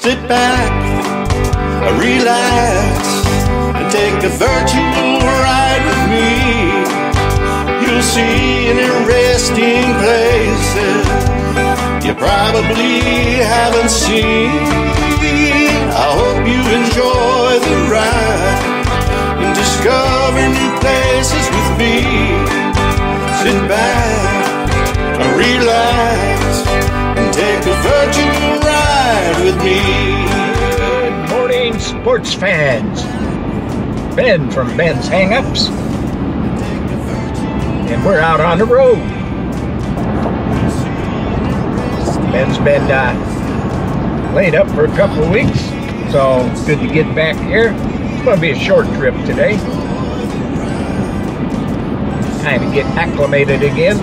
Sit back, relax, and take a virtual ride with me. You'll see interesting places you probably haven't seen. I hope you enjoy the ride and discover new places with me. Sit back, relax, and take a virtual ride with me. Good morning, sports fans. Ben from Ben's Hang-Ups, and we're out on the road. Ben's been laid up for a couple of weeks, so it's good to get back here. It's going to be a short trip today. Kind of get acclimated again.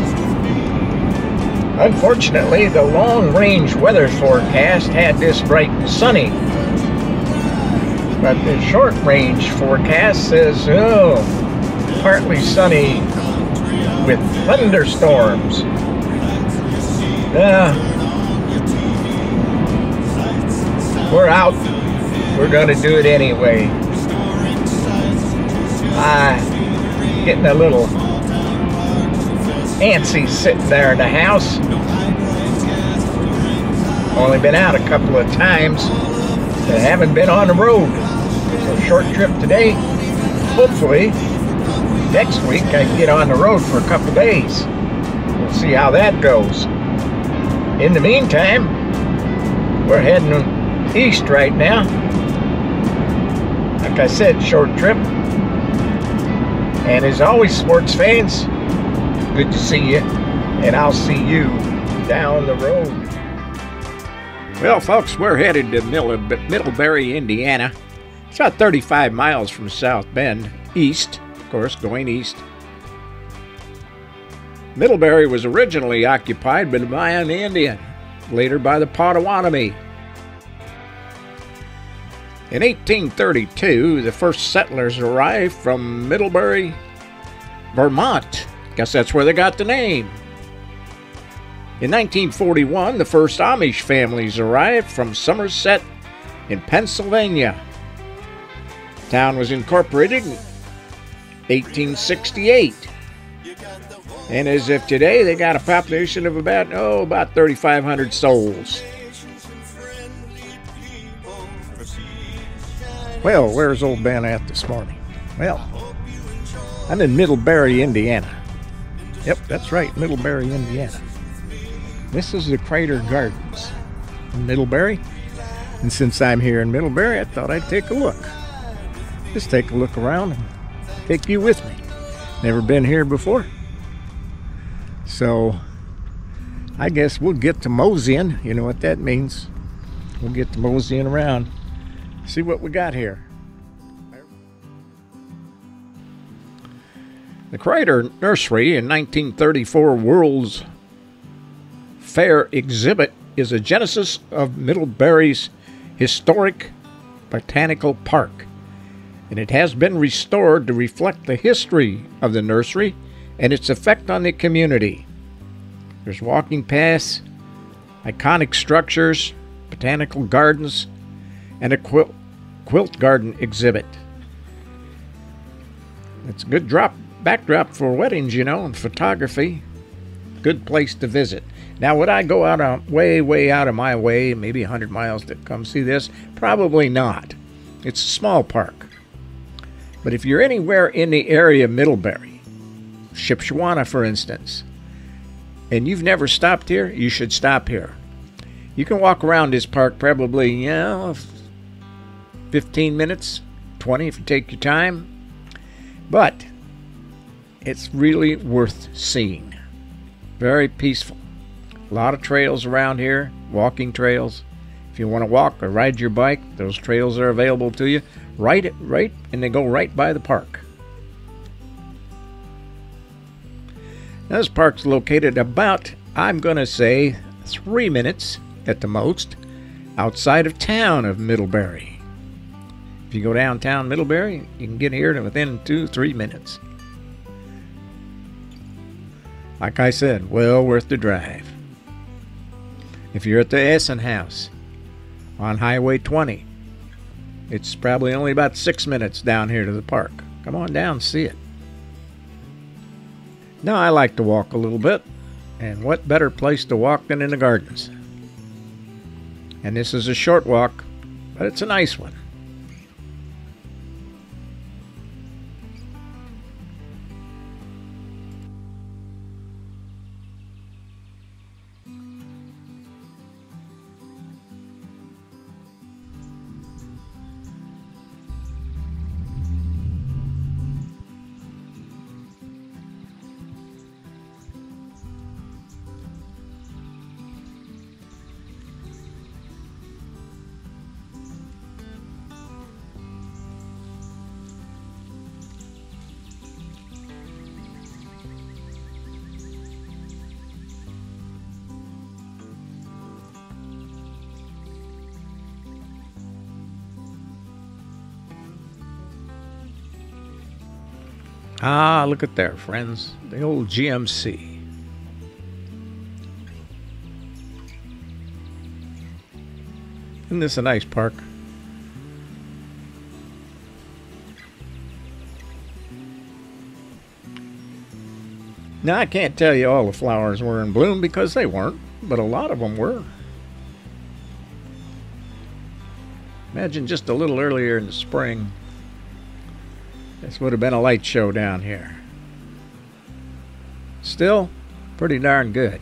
Unfortunately, the long-range weather forecast had this bright and sunny. But the short-range forecast says, partly sunny with thunderstorms. We're out. We're going to do it anyway. Getting a little antsy sitting there in the house. Only been out a couple of times, but haven't been on the road. So short trip today. Hopefully next week I can get on the road for a couple of days. We'll see how that goes. In the meantime, we're heading east right now. Like I said, short trip. And as always, sports fans, good to see you, and I'll see you down the road. Well, folks, we're headed to Middlebury, Indiana. It's about 35 miles from South Bend, east, of course, going east. Middlebury was originally occupied by the Mayan Indian, later by the Potawatomi. In 1832, the first settlers arrived from Middlebury, Vermont. Guess that's where they got the name. In 1941, the first Amish families arrived from Somerset in Pennsylvania. The town was incorporated in 1868. And as of today, they got a population of about 3,500 souls. Well, where's old Ben at this morning? Well, I'm in Middlebury, Indiana. Yep, that's right, Middlebury, Indiana. This is the Crater Gardens in Middlebury. And since I'm here in Middlebury, I thought I'd take a look. Just take a look around and take you with me. Never been here before. So, I guess we'll get to moseying. You know what that means. We'll get to moseying around. See what we got here. The Crater Nursery in 1934 World's Fair exhibit is a genesis of Middlebury's historic botanical park, and it has been restored to reflect the history of the nursery and its effect on the community. There's walking paths, iconic structures, botanical gardens, and a quilt garden exhibit. It's a good backdrop for weddings, and photography. Good place to visit. Now, would I go out way out of my way, maybe 100 miles to come see this? Probably not. It's a small park. But if you're anywhere in the area of Middlebury, Shipshewana, for instance, and you've never stopped here, you should stop here. You can walk around this park probably, 15 minutes, 20 if you take your time. But it's really worth seeing. Very peaceful. A lot of trails around here, walking trails. If you want to walk or ride your bike, those trails are available to you. Right, and they go right by the park. Now, this park's located about, I'm going to say, 3 minutes at the most outside of town of Middlebury. If you go downtown Middlebury, you can get here within 2-3 minutes. Like I said, well worth the drive. If you're at the Essen House on Highway 20. It's probably only about 6 minutes down here to the park. Come on down and see it. Now, I like to walk a little bit, and what better place to walk than in the gardens? And this is a short walk, but it's a nice one. Ah, look at there, friends. The old GMC. Isn't this a nice park? Now, I can't tell you all the flowers were in bloom because they weren't, but a lot of them were. Imagine just a little earlier in the spring. This would have been a light show down here. Still, pretty darn good.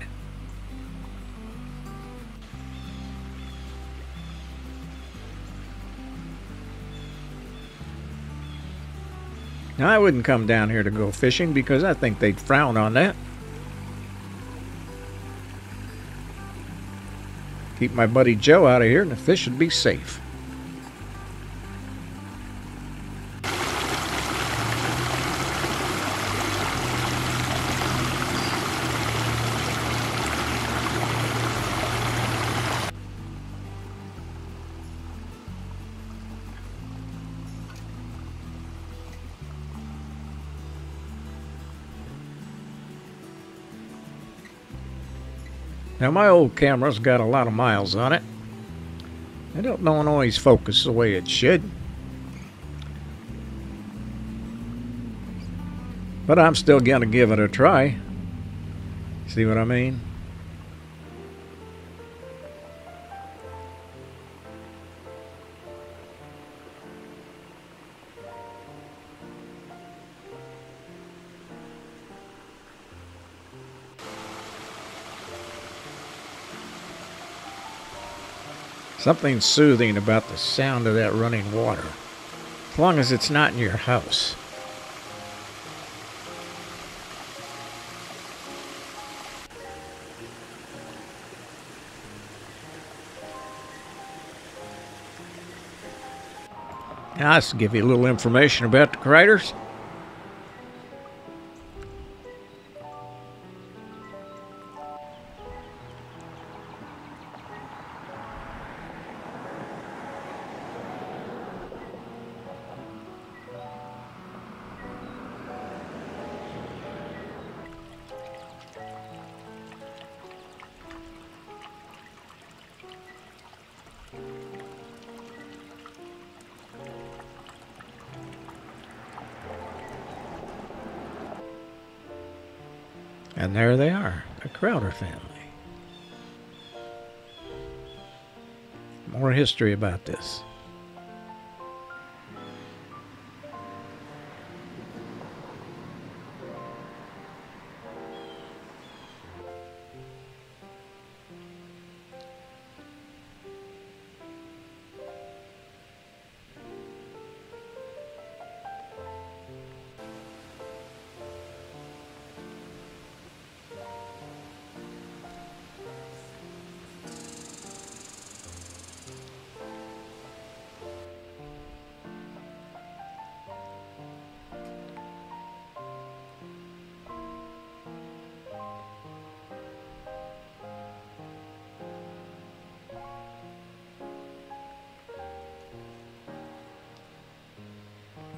Now, I wouldn't come down here to go fishing because I think they'd frown on that. Keep my buddy Joe out of here and the fish would be safe. Now, my old camera's got a lot of miles on it. I don't always focus the way it should. But I'm still going to give it a try. See what I mean? Something soothing about the sound of that running water, as long as it's not in your house. Now, let's give you a little information about the craters. And there they are, the Crowder family. More history about this.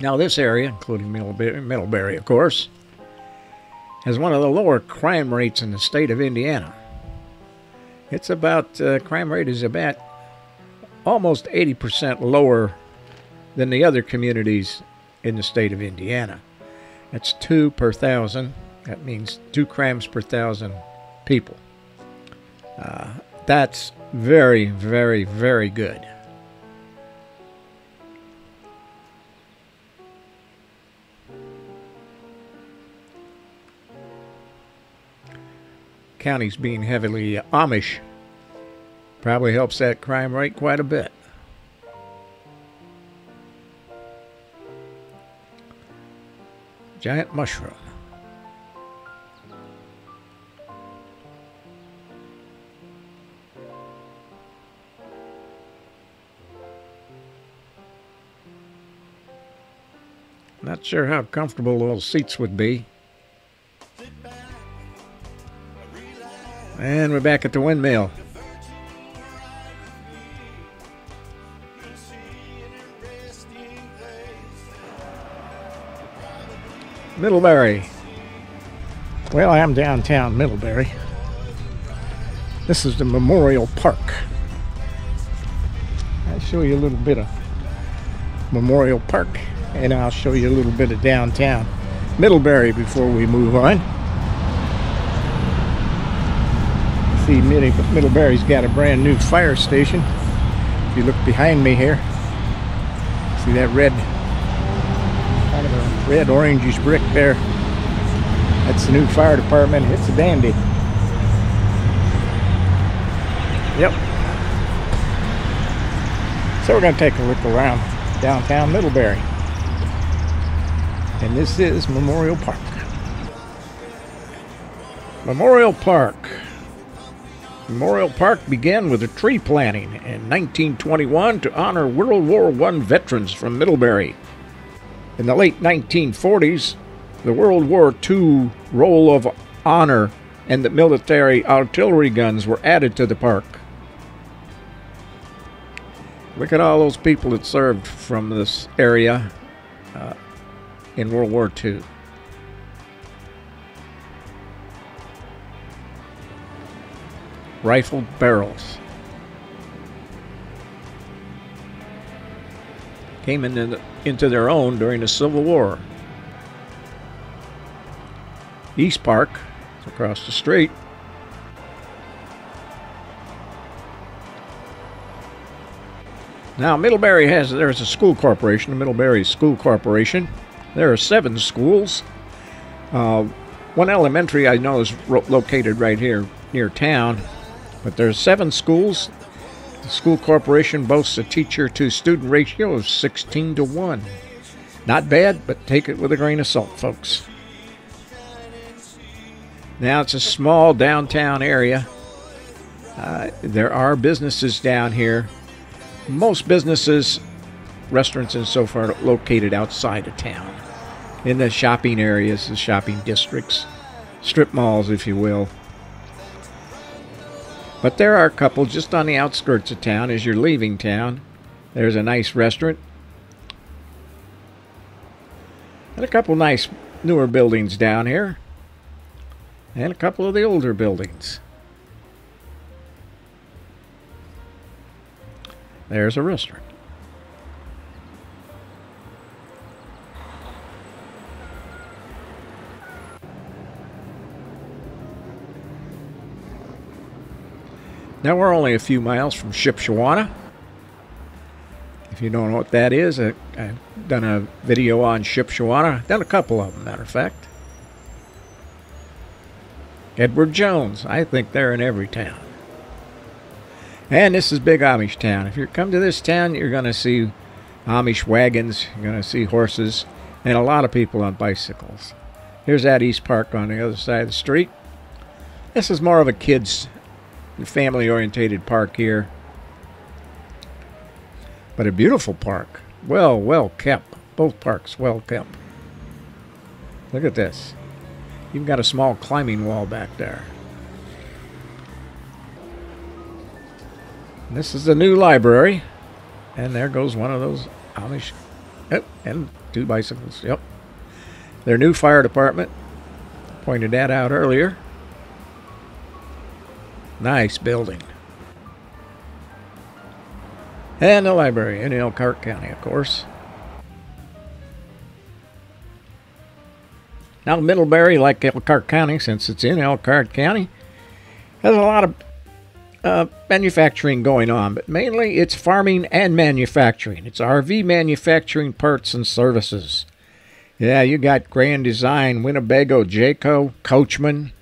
Now, this area, including Middlebury, of course, has one of the lower crime rates in the state of Indiana. It's about, crime rate is about almost 80% lower than the other communities in the state of Indiana. That's 2 per 1,000. That means 2 crimes per 1,000 people. That's very, very, very good. Counties being heavily Amish probably helps that crime rate quite a bit. Giant mushroom. Not sure how comfortable those seats would be. And we're back at the windmill. Middlebury. Well, I'm downtown Middlebury. This is the Memorial Park. I'll show you a little bit of Memorial Park, and I'll show you a little bit of downtown Middlebury before we move on. See, Middlebury's got a brand new fire station. If you look behind me here, see that red, kind of a red orangish brick there? That's the new fire department. It's a dandy. Yep. So we're going to take a look around downtown Middlebury. And this is Memorial Park. Memorial Park. Memorial Park began with a tree planting in 1921 to honor World War I veterans from Middlebury. In the late 1940s, the World War II Roll of Honor and the military artillery guns were added to the park. Look at all those people that served from this area in World War II. Rifled barrels. Came into their own during the Civil War. East Park is across the street. Now, Middlebury there's a school corporation, the Middlebury School Corporation. There are 7 schools. One elementary I know is located right here near town. But there's 7 schools. The school corporation boasts a teacher-to-student ratio of 16-1. Not bad, but take it with a grain of salt, folks. Now, it's a small downtown area. There are businesses down here. Most businesses, restaurants and so forth, are located outside of town. In the shopping areas, the shopping districts, strip malls, if you will. But there are a couple just on the outskirts of town as you're leaving town. There's a nice restaurant. And a couple nice newer buildings down here. And a couple of the older buildings. There's a restaurant. Now we're only a few miles from Shipshewana. If you don't know what that is, I've done a video on Shipshewana. Done a couple of them, matter of fact. Edward Jones. I think they're in every town. And this is Big Amish Town. If you come to this town, you're going to see Amish wagons. You're going to see horses. And a lot of people on bicycles. Here's that East Park on the other side of the street. This is more of a kids' family-orientated park here. But a beautiful park. Well kept. Both parks well kept. Look at this. You've got a small climbing wall back there. And this is the new library. And there goes one of those Amish. Yep, and 2 bicycles. Yep. Their new fire department. Pointed that out earlier. Nice building. And the library in Elkhart County, of course. Now, Middlebury, like Elkhart County, since it's in Elkhart County, has a lot of manufacturing going on, but mainly it's farming and manufacturing. It's RV manufacturing, parts and services. Yeah, you got Grand Design, Winnebago, Jayco, Coachman,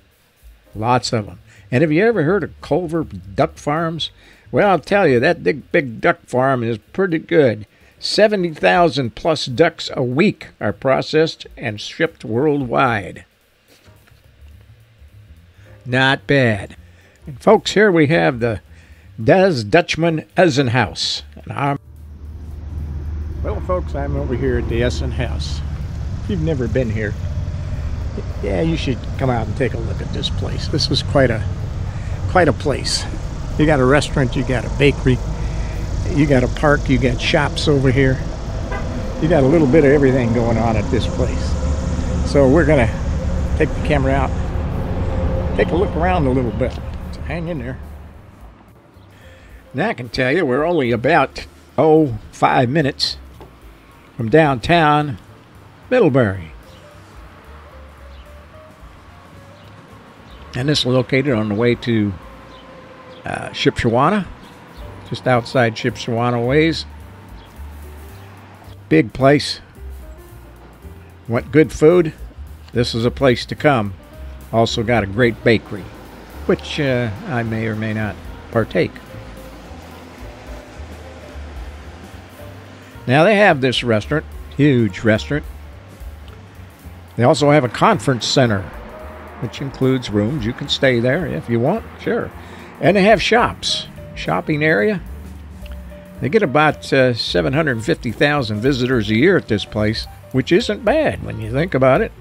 lots of them. And have you ever heard of Culver Duck Farms? Well, I'll tell you, that big duck farm is pretty good. 70,000 plus ducks a week are processed and shipped worldwide. Not bad. And folks, here we have the Des Dutchman Essen House. And well, folks, I'm over here at the Essen House. If you've never been here, yeah, you should come out and take a look at this place. This is quite a place. You got a restaurant, you got a bakery, you got a park, you got shops over here. You got a little bit of everything going on at this place. So we're gonna take the camera out, take a look around a little bit. So hang in there. Now I can tell you we're only about 5 minutes from downtown Middlebury. And this is located on the way to Shipshewana, just outside Shipshewana Ways. Big place. Want good food? This is a place to come. Also got a great bakery, which I may or may not partake. Now they have this restaurant, huge restaurant. They also have a conference center, which includes rooms. You can stay there if you want, sure. And they have shops, shopping area. They get about 750,000 visitors a year at this place, which isn't bad when you think about it.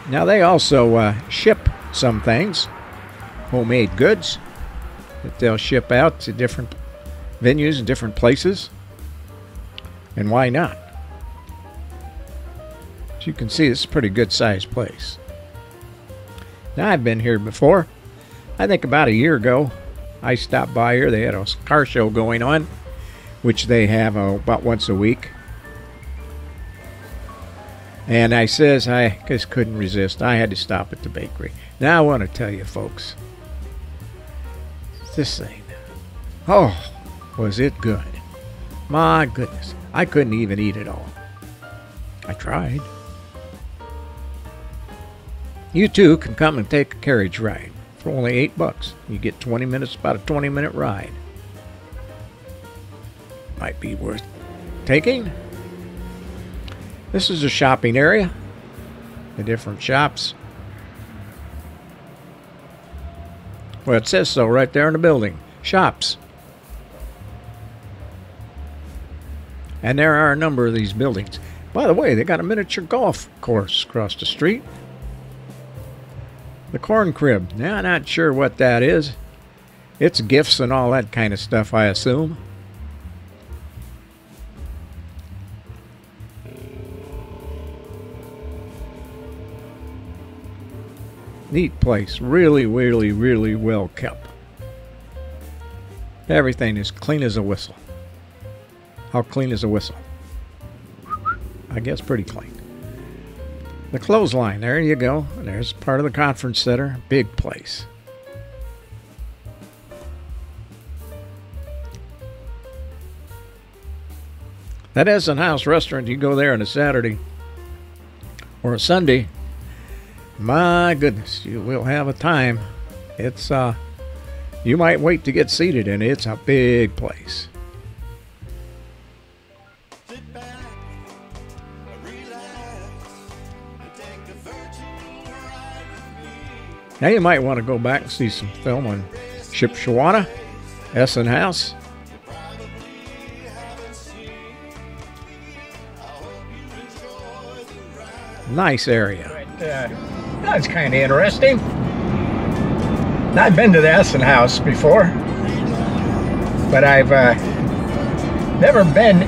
Now they also ship some things, homemade goods, that they'll ship out to different venues and different places. And why not? As you can see, it's a pretty good sized place. Now I've been here before. I think about a year ago I stopped by here. They had a car show going on, which they have about once a week. And I says I just couldn't resist. I had to stop at the bakery. Now I want to tell you folks, this thing, oh, was it good. My goodness, I couldn't even eat it all. I tried. You too can come and take a carriage ride for only $8. You get 20 minutes, about a 20-minute ride. Might be worth taking. This is a shopping area. The different shops. Well, it says so right there in the building. Shops. And there are a number of these buildings. By the way, they got a miniature golf course across the street. The Corn Crib. Now, I'm not sure what that is. It's gifts and all that kind of stuff, I assume. Neat place. Really, really, really well kept. Everything is clean as a whistle. How clean is a whistle? I guess pretty clean. The clothesline, there you go. There's part of the conference center. Big place. That Essen House restaurant, you go there on a Saturday or a Sunday, my goodness, you will have a time. It's, you might wait to get seated in it. It's a big place. Now you might want to go back and see some film on Shipshewana, Essen House. Nice area. That's kind of interesting. I've been to the Essen House before, but I've never been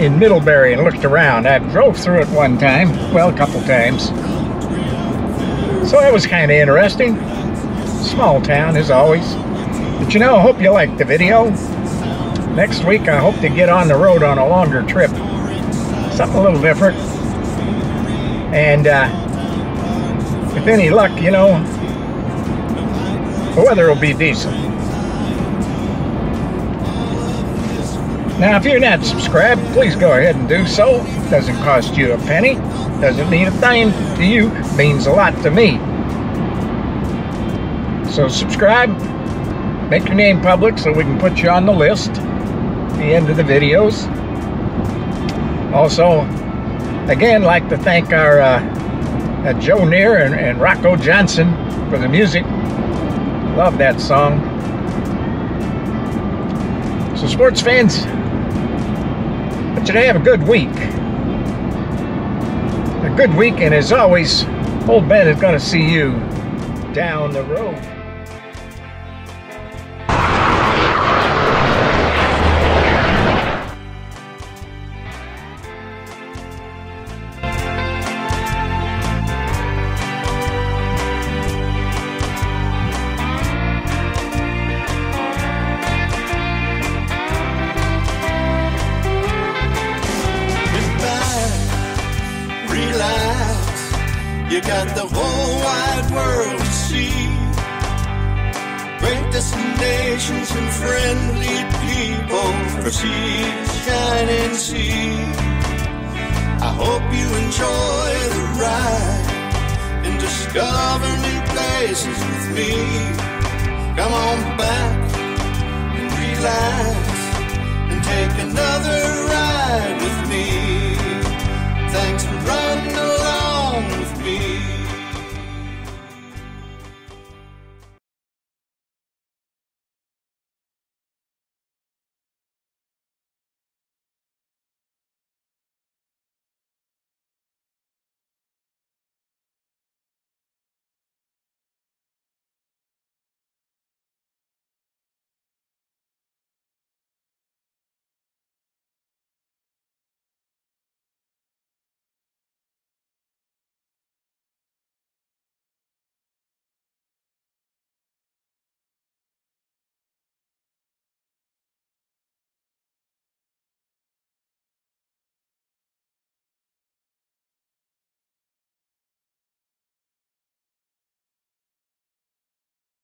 in Middlebury and looked around. I drove through it one time, well, a couple times. So it was kind of interesting. Small town as always. But you know, I hope you liked the video. Next week I hope to get on the road on a longer trip. Something a little different. And with any luck, you know, the weather will be decent. Now, if you're not subscribed, please go ahead and do so. It doesn't cost you a penny. Doesn't mean a thing to you. It means a lot to me. So subscribe. Make your name public so we can put you on the list at the end of the videos. Also, again, like to thank our Joe Neer and Rocco Johnson for the music. Love that song. So sports fans, but today have a good week. A good week, and as always, Old Ben is going to see you down the road. You got the whole wide world to see. Great destinations and friendly people for seas, shining sea. I hope you enjoy the ride and discover new places with me. Come on back and relax and take another ride with me. Thanks for riding.